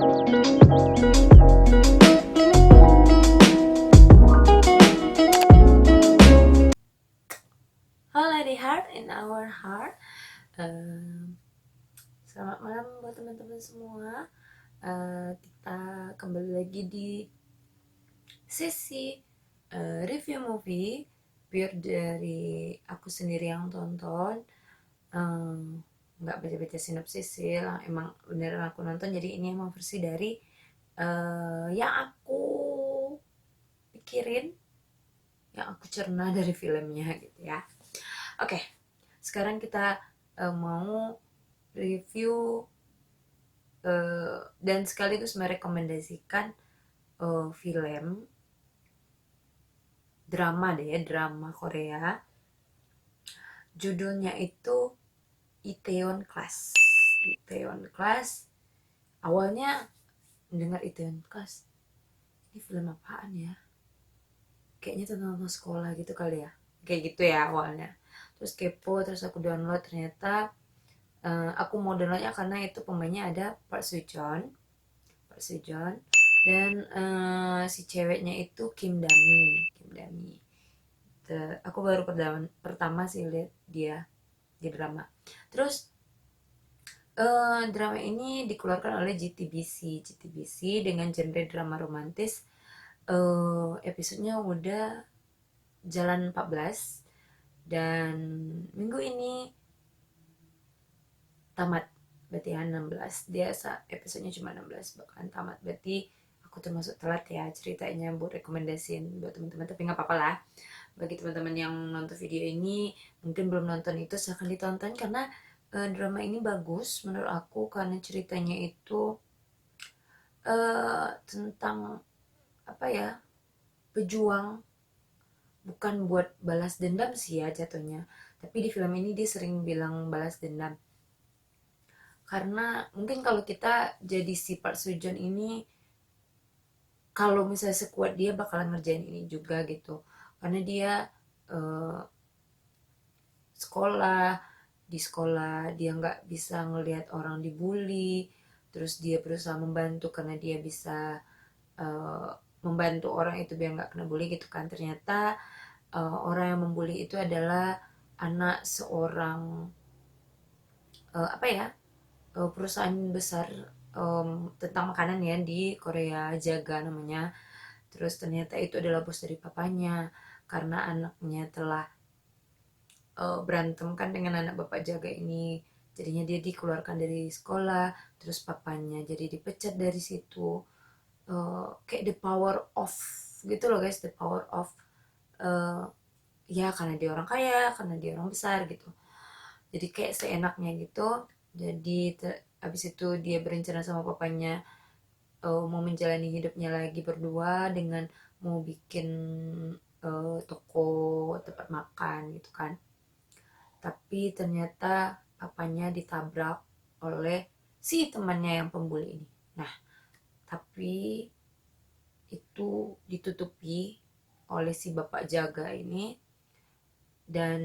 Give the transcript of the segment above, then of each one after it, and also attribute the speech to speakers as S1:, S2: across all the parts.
S1: Halo di Heart in Our Heart. Selamat malam buat teman-teman semua. Kita kembali lagi di sesi review movie pure dari aku sendiri yang tonton. Nggak baca-baca sinopsis sih, emang beneran aku nonton. Jadi ini emang versi dari yang aku pikirin, yang aku cerna dari filmnya gitu ya. Oke, sekarang kita mau review dan sekaligus merekomendasikan film drama drama Korea. Judulnya itu Itaewon Class. Itaewon Class. Awalnya mendengar Itaewon Class, ini film apaan ya? Kayaknya tentang sekolah gitu kali ya. Kayak gitu ya awalnya. Terus kepo, terus aku download, ternyata aku mau downloadnya karena itu pemainnya ada Park Seo Joon, dan si ceweknya itu Kim Dami. Aku baru pertama sih lihat dia di drama. Terus drama ini dikeluarkan oleh GTBC dengan genre drama romantis. Episodenya udah jalan 14 dan minggu ini tamat, berarti ya 16. Dia episodenya cuma 16 bakalan tamat, berarti aku termasuk telat ya ceritanya buat rekomendasiin buat teman-teman, tapi nggak apa-apa lah. Bagi teman-teman yang nonton video ini mungkin belum nonton itu, silahkan ditonton karena drama ini bagus menurut aku karena ceritanya itu tentang apa ya, pejuang, bukan buat balas dendam sih ya jatuhnya, tapi di film ini dia sering bilang balas dendam karena mungkin kalau kita jadi si Park Seo Joon ini, kalau misalnya sekuat dia bakalan ngerjain ini juga gitu, karena dia uh, di sekolah dia nggak bisa ngelihat orang dibully, terus dia berusaha membantu karena dia bisa uh, membantu orang itu biar nggak kena bully gitu kan. Ternyata orang yang membuli itu adalah anak seorang apa ya, perusahaan besar tentang makanan ya di Korea, Jaga namanya. Terus ternyata itu adalah bos dari papanya karena anaknya telah berantem kan dengan anak bapak Jaga ini, jadinya dia dikeluarkan dari sekolah, terus papanya jadi dipecat dari situ. Kayak the power of gitu loh guys, the power of uh, ya karena dia orang kaya, karena dia orang besar gitu, jadi kayak seenaknya gitu. Jadi abis itu dia berencana sama papanya mau menjalani hidupnya lagi berdua dengan mau bikin toko tempat makan gitu kan. Tapi ternyata papanya ditabrak oleh si temannya yang pembuli ini. Nah, tapi itu ditutupi oleh si bapak Jaga ini, dan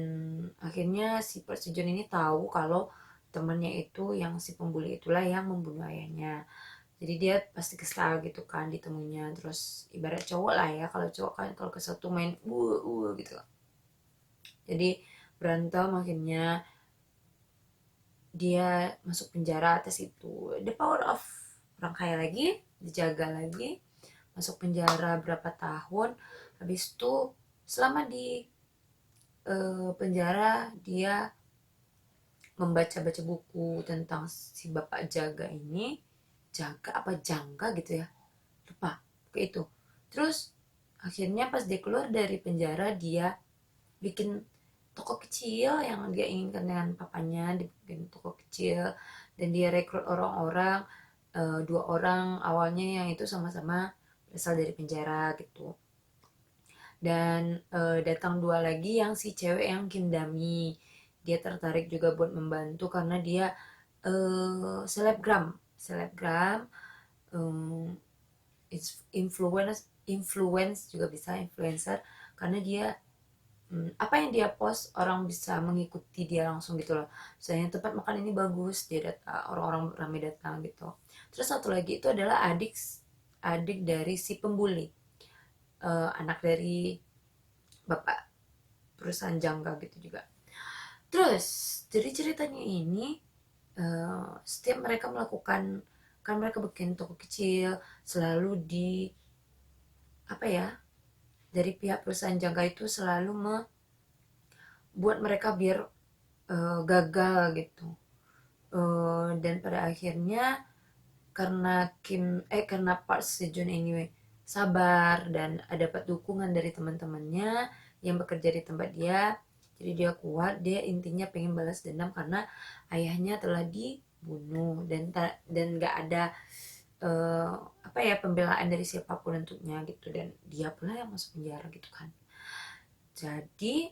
S1: akhirnya si Park Seo Joon ini tahu kalau temannya itu yang si pembuli itulah yang membunuh ayahnya. Jadi dia pasti kesal gitu kan ditemunya, terus ibarat cowok lah ya, kalau cowok kan kalau kesel tuh main gitu. Jadi berantem, akhirnya dia masuk penjara atas itu, the power of orang kaya lagi, dijaga lagi, masuk penjara berapa tahun. Habis itu selama di penjara dia membaca-baca buku tentang si bapak Jaga ini, Jaga apa Jangga gitu ya, lupa kayak itu. Terus akhirnya pas dia keluar dari penjara, dia bikin toko kecil yang dia inginkan dengan papanya, dibikin toko kecil, dan dia rekrut orang-orang, dua orang awalnya yang itu sama-sama berasal dari penjara gitu. Dan datang dua lagi yang si cewek yang Kim Dami, dia tertarik juga buat membantu karena dia selebgram um, influence juga bisa influencer, karena dia apa yang dia post orang bisa mengikuti dia langsung gitu loh. Misalnya tempat makan ini bagus, dia datang, orang-orang ramai datang gitu. Terus satu lagi itu adalah adik dari si pembuli. Anak dari bapak perusahaan jangka gitu juga. Terus jadi ceritanya ini setiap mereka melakukan, kan mereka bikin toko kecil selalu di apa ya, dari pihak perusahaan jangka itu selalu membuat mereka biar gagal gitu. Dan pada akhirnya karena karena Park Sejun anyway sabar dan ada dapat dukungan dari teman-temannya yang bekerja di tempat dia, jadi dia kuat, dia intinya pengen balas dendam karena ayahnya telah dibunuh dan nggak ada eh, apa ya, pembelaan dari siapapun untuknya gitu, dan dia pula yang masuk penjara gitu kan. Jadi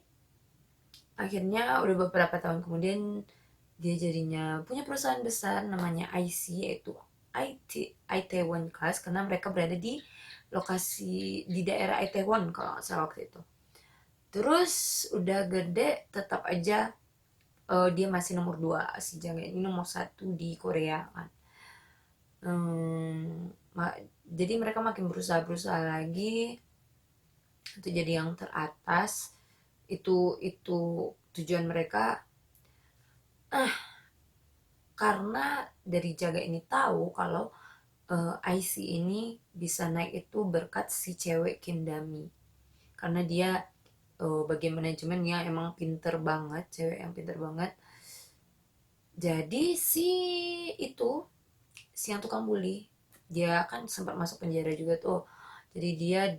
S1: akhirnya udah beberapa tahun kemudian dia jadinya punya perusahaan besar namanya IC, yaitu Itaewon Class, karena mereka berada di lokasi di daerah Itaewon kalau nggak salah waktu itu. Terus udah gede tetap aja dia masih nomor 2, si Jang ini nomor 1 di Korea kan. Hmm, jadi mereka makin berusaha lagi untuk jadi yang teratas. Itu tujuan mereka. Karena dari Jaga ini tahu kalau IC ini bisa naik itu berkat si cewek Kim Dami, karena dia bagian manajemen yang emang pinter banget, cewek yang pinter banget. Jadi itu si yang tukang bully, dia kan sempat masuk penjara juga tuh. Jadi dia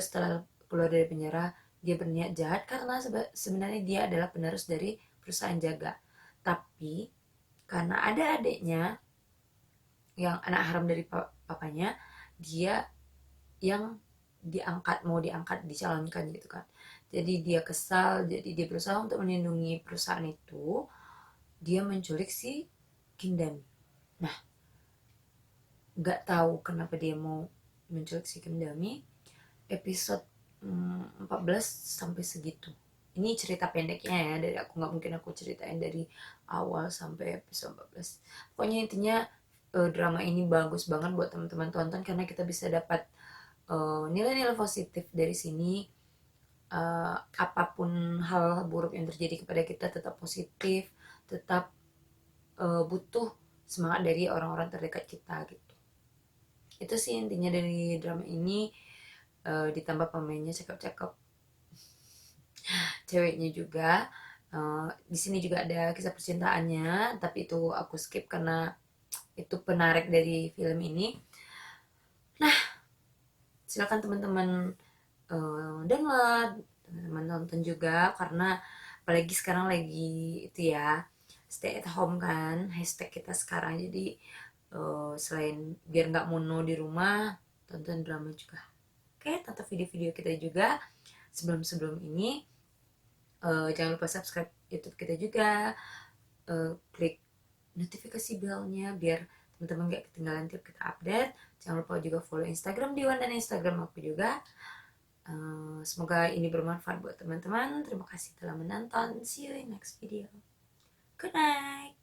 S1: setelah keluar dari penjara, dia berniat jahat karena sebenarnya dia adalah penerus dari perusahaan Jaga. Tapi karena ada adiknya yang anak haram dari papanya, dia yang mau diangkat, dicalonkan gitu kan. Jadi dia kesal, jadi dia berusaha untuk melindungi perusahaan itu, dia menculik si Kim. Nah, nggak tahu kenapa dia mau menculik si Kim. Episode 14 sampai segitu. Ini cerita pendeknya ya, dari aku nggak mungkin aku ceritain dari awal sampai episode 14. Pokoknya intinya drama ini bagus banget buat teman-teman tonton, karena kita bisa dapat nilai-nilai positif dari sini. Apapun hal buruk yang terjadi kepada kita, tetap positif, tetap butuh semangat dari orang-orang terdekat kita gitu. Itu sih intinya dari drama ini. Ditambah pemainnya cakep-cakep, ceweknya juga. Di sini juga ada kisah percintaannya, tapi itu aku skip karena itu penarik dari film ini. Nah, silakan teman-teman dengar, teman-teman nonton juga, karena apalagi sekarang lagi itu ya, stay at home kan hashtag kita sekarang. Jadi selain biar nggak mono di rumah, tonton drama juga. Oke, tonton video-video kita juga sebelum ini. Jangan lupa subscribe YouTube kita juga, klik notifikasi bellnya biar teman-teman gak ketinggalan tiap kita update. Jangan lupa juga follow Instagram Diwan dan Instagram aku juga. Semoga ini bermanfaat buat teman-teman. Terima kasih telah menonton. See you in next video. Good night.